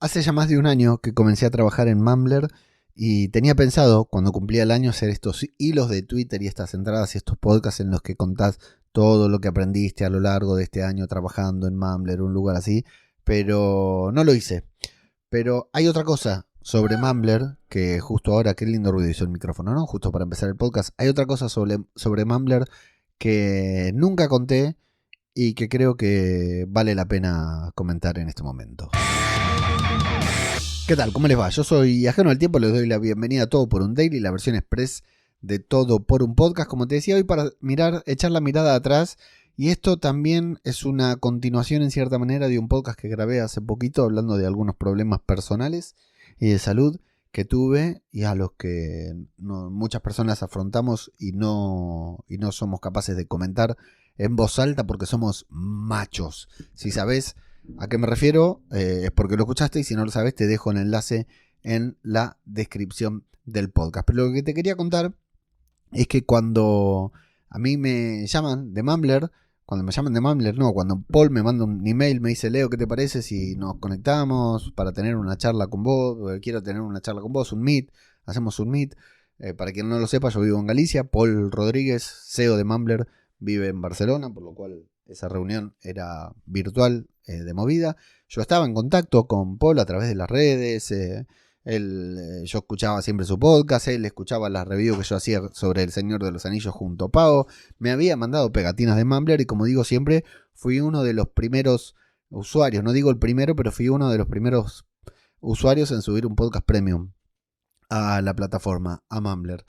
Hace ya más de un año que comencé a trabajar en Mumbler y tenía pensado, cuando cumplía el año, hacer estos hilos de Twitter y estas entradas y estos podcasts en los que contás todo lo que aprendiste a lo largo de este año trabajando en Mumbler, un lugar así, pero no lo hice. Pero hay otra cosa sobre Mumbler, que justo ahora, qué lindo ruido hizo el micrófono, ¿no? Justo para empezar el podcast. Hay otra cosa sobre Mumbler que nunca conté y que creo que vale la pena comentar en este momento. ¿Qué tal? ¿Cómo les va? Yo soy Ajeno al Tiempo, les doy la bienvenida a Todo por un Daily, la versión express de Todo por un Podcast, como te decía hoy, para echar la mirada atrás. Y esto también es una continuación en cierta manera de un podcast que grabé hace poquito hablando de algunos problemas personales y de salud que tuve y a los que muchas personas afrontamos y no somos capaces de comentar en voz alta porque somos machos. Si sabes a qué me refiero, es porque lo escuchaste, y si no lo sabes te dejo el enlace en la descripción del podcast. Pero lo que te quería contar es que cuando a mí me llaman de Mumbler, cuando Paul me manda un email, me dice: Leo, ¿qué te parece si nos conectamos para tener una charla con vos? Quiero tener una charla con vos, un meet, hacemos un meet. Para quien no lo sepa, yo vivo en Galicia. Paul Rodríguez, CEO de Mumbler, vive en Barcelona, por lo cual esa reunión era virtual, de movida. Yo estaba en contacto con Paul a través de las redes. Yo escuchaba siempre su podcast, él escuchaba las reviews que yo hacía sobre El Señor de los Anillos junto a Pau. Me había mandado pegatinas de Mumbler y, como digo siempre, fui uno de los primeros usuarios, no digo el primero, pero fui uno de los primeros usuarios en subir un podcast premium a la plataforma, a Mumbler.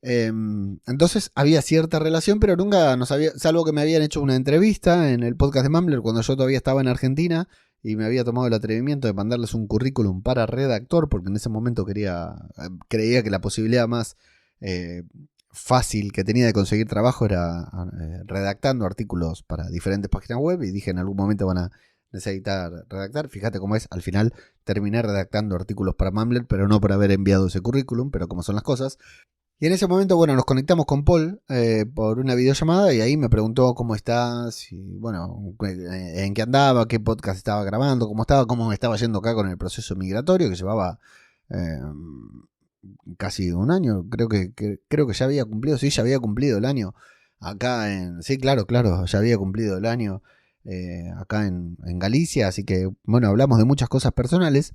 Entonces había cierta relación, pero nunca nos había, salvo que me habían hecho una entrevista en el podcast de Mumbler cuando yo todavía estaba en Argentina y me había tomado el atrevimiento de mandarles un currículum para redactor, porque en ese momento creía que la posibilidad más fácil que tenía de conseguir trabajo era redactando artículos para diferentes páginas web, y dije: en algún momento van a necesitar redactar. Fíjate cómo es, al final terminé redactando artículos para Mumbler, pero no por haber enviado ese currículum, pero como son las cosas. Y en ese momento, bueno, nos conectamos con Paul por una videollamada, y ahí me preguntó cómo estás, y bueno, en qué andaba, qué podcast estaba grabando, cómo me estaba yendo acá con el proceso migratorio que llevaba casi un año. Creo que ya había cumplido, sí, ya había cumplido el año acá sí, claro, ya había cumplido el año acá en Galicia, así que bueno, hablamos de muchas cosas personales.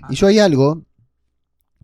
Y yo, hay algo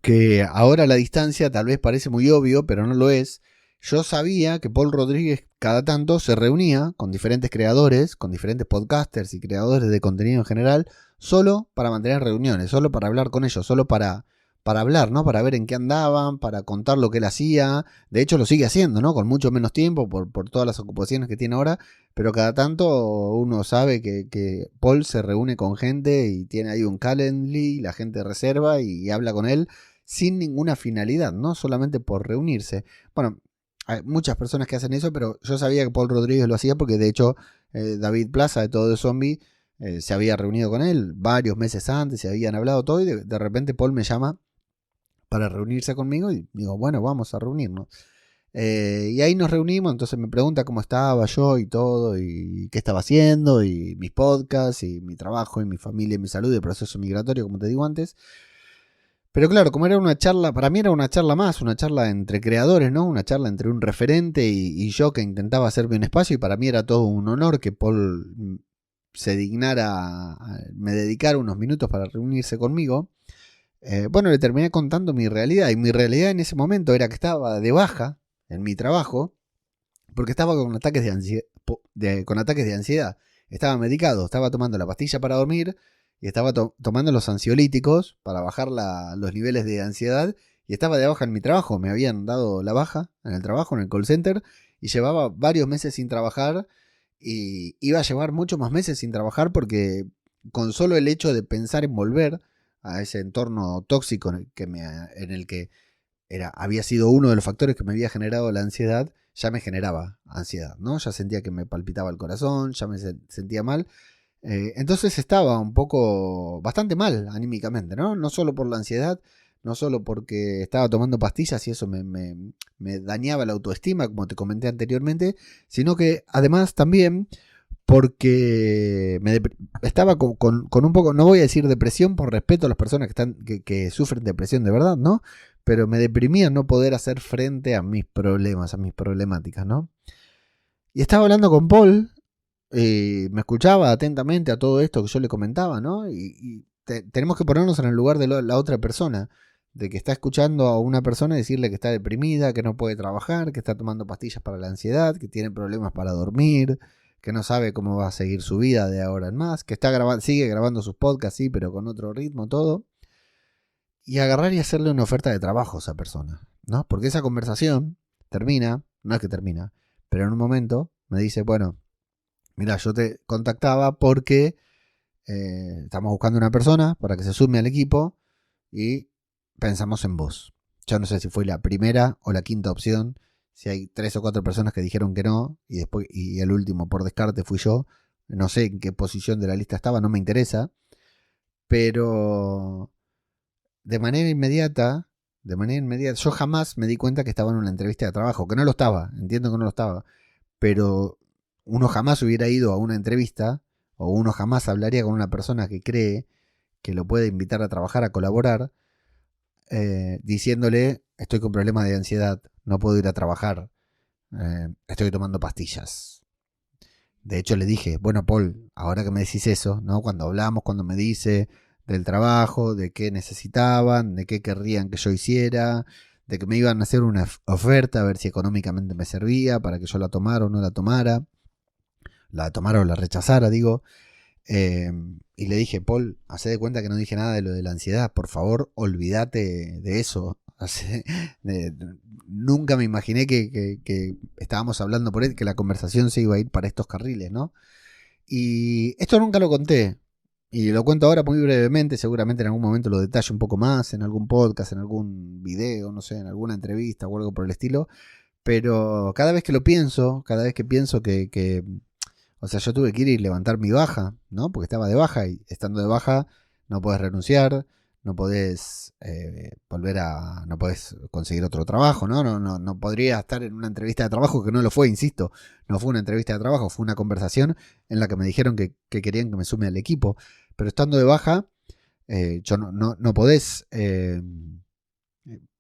que ahora a la distancia tal vez parece muy obvio, pero no lo es. Yo sabía que Paul Rodríguez cada tanto se reunía con diferentes creadores, con diferentes podcasters y creadores de contenido en general, solo para mantener reuniones, solo para hablar con ellos, solo para hablar, ¿no? Para ver en qué andaban, para contar lo que él hacía. De hecho lo sigue haciendo, ¿no? Con mucho menos tiempo por todas las ocupaciones que tiene ahora, pero cada tanto uno sabe que Paul se reúne con gente y tiene ahí un Calendly, la gente reserva y habla con él sin ninguna finalidad, ¿no? Solamente por reunirse. Bueno, hay muchas personas que hacen eso, pero yo sabía que Paul Rodríguez lo hacía porque de hecho David Plaza de Todo de Zombie se había reunido con él varios meses antes, se habían hablado todo, y de repente Paul me llama para reunirse conmigo y digo: bueno, vamos a reunirnos. Y ahí nos reunimos, entonces me pregunta cómo estaba yo y todo, y qué estaba haciendo, y mis podcasts, y mi trabajo, y mi familia, y mi salud, y el proceso migratorio, como te digo antes. Pero claro, como era una charla, para mí era una charla más, una charla entre creadores, ¿no? Una charla entre un referente y yo, que intentaba hacerme un espacio, y para mí era todo un honor que Paul se dignara me dedicara unos minutos para reunirse conmigo. Bueno, le terminé contando mi realidad, y mi realidad en ese momento era que estaba de baja en mi trabajo porque estaba con ataques de ansiedad. Estaba medicado, estaba tomando la pastilla para dormir y estaba tomando los ansiolíticos para bajar los niveles de ansiedad, y estaba de baja en mi trabajo. Me habían dado la baja en el trabajo, en el call center, y llevaba varios meses sin trabajar, y iba a llevar muchos más meses sin trabajar, porque con solo el hecho de pensar en volver a ese entorno tóxico en el que había sido uno de los factores que me había generado la ansiedad, ya me generaba ansiedad, ¿no? Ya sentía que me palpitaba el corazón, ya me sentía mal. Entonces estaba un poco, bastante mal anímicamente, ¿no? No solo por la ansiedad, no solo porque estaba tomando pastillas y eso me dañaba la autoestima, como te comenté anteriormente, sino que además también porque estaba con un poco, no voy a decir depresión por respeto a las personas que sufren depresión de verdad, ¿no? Pero me deprimía no poder hacer frente a mis problemas, a mis problemáticas, ¿no? Y estaba hablando con Paul, me escuchaba atentamente a todo esto que yo le comentaba, ¿no? Y tenemos que ponernos en el lugar de la otra persona, de que está escuchando a una persona y decirle que está deprimida, que no puede trabajar, que está tomando pastillas para la ansiedad, que tiene problemas para dormir, que no sabe cómo va a seguir su vida de ahora en más, que sigue grabando sus podcasts, sí, pero con otro ritmo, todo. Y agarrar y hacerle una oferta de trabajo a esa persona, ¿no? Porque esa conversación termina, no es que termina, pero en un momento me dice, bueno, mira, yo te contactaba porque estamos buscando una persona para que se sume al equipo y pensamos en vos. Yo no sé si fue la primera o la quinta opción, si hay 3 o 4 personas que dijeron que no y el último por descarte fui yo. No sé en qué posición de la lista estaba, no me interesa, pero de manera inmediata, yo jamás me di cuenta que estaba en una entrevista de trabajo, que no lo estaba, entiendo que no lo estaba, pero uno jamás hubiera ido a una entrevista o uno jamás hablaría con una persona que cree que lo puede invitar a trabajar, a colaborar, diciéndole, estoy con problemas de ansiedad, no puedo ir a trabajar, estoy tomando pastillas. De hecho le dije, bueno Paul, ahora que me decís eso, ¿no? Cuando hablamos, cuando me dice del trabajo, de qué necesitaban, de qué querrían que yo hiciera, de que me iban a hacer una oferta a ver si económicamente me servía para que yo la tomara o no la tomara o la rechazara, digo. Y le dije, Paul, hacé de cuenta que no dije nada de lo de la ansiedad, por favor, olvídate de eso. Nunca me imaginé que estábamos hablando por él, que la conversación se iba a ir para estos carriles, ¿no? Y esto nunca lo conté. Y lo cuento ahora muy brevemente, seguramente en algún momento lo detalle un poco más, en algún podcast, en algún video, no sé, en alguna entrevista o algo por el estilo. Pero cada vez que lo pienso, cada vez que pienso o sea, yo tuve que ir y levantar mi baja, ¿no? Porque estaba de baja y estando de baja no podés renunciar, no podés no podés conseguir otro trabajo, ¿no? No podría estar en una entrevista de trabajo, que no lo fue, insisto, no fue una entrevista de trabajo, fue una conversación en la que me dijeron que querían que me sume al equipo. Pero estando de baja, yo no podés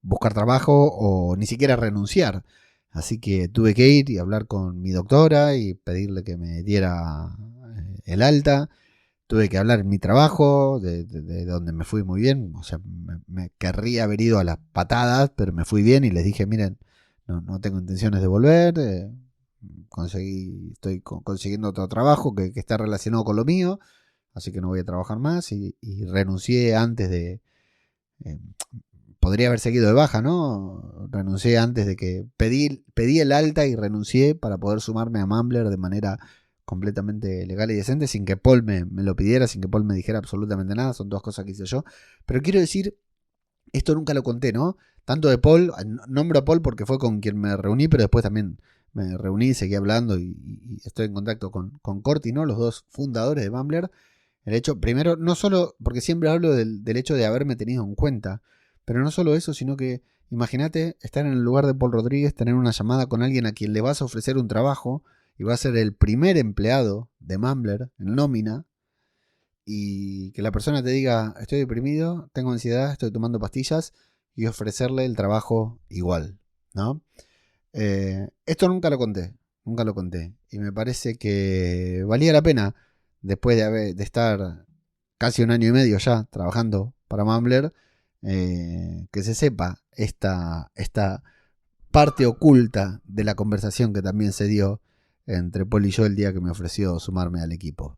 buscar trabajo o ni siquiera renunciar. Así que tuve que ir y hablar con mi doctora y pedirle que me diera el alta. Tuve que hablar en mi trabajo, de donde me fui muy bien. O sea, me querría haber ido a las patadas, pero me fui bien y les dije, miren, no tengo intenciones de volver. Estoy consiguiendo otro trabajo que está relacionado con lo mío, así que no voy a trabajar más. Y renuncié antes de... eh, podría haber seguido de baja, ¿no? Renuncié antes de que... Pedí el alta y renuncié para poder sumarme a Mumbler de manera completamente legal y decente, sin que Paul me lo pidiera, sin que Paul me dijera absolutamente nada. Son 2 cosas que hice yo. Pero quiero decir, esto nunca lo conté, ¿no? Tanto de Paul, nombro a Paul porque fue con quien me reuní, pero después también me reuní, seguí hablando y estoy en contacto con Corti, ¿no? Los 2 fundadores de Mumbler. El hecho, primero, no solo, porque siempre hablo del hecho de haberme tenido en cuenta, pero no solo eso, sino que imagínate estar en el lugar de Paul Rodríguez, tener una llamada con alguien a quien le vas a ofrecer un trabajo y va a ser el primer empleado de Mumbler en nómina y que la persona te diga, estoy deprimido, tengo ansiedad, estoy tomando pastillas y ofrecerle el trabajo igual, ¿no? Esto nunca lo conté y me parece que valía la pena después de estar casi 1 año y medio ya trabajando para Mumbler, que se sepa esta parte oculta de la conversación que también se dio entre Paul y yo el día que me ofreció sumarme al equipo.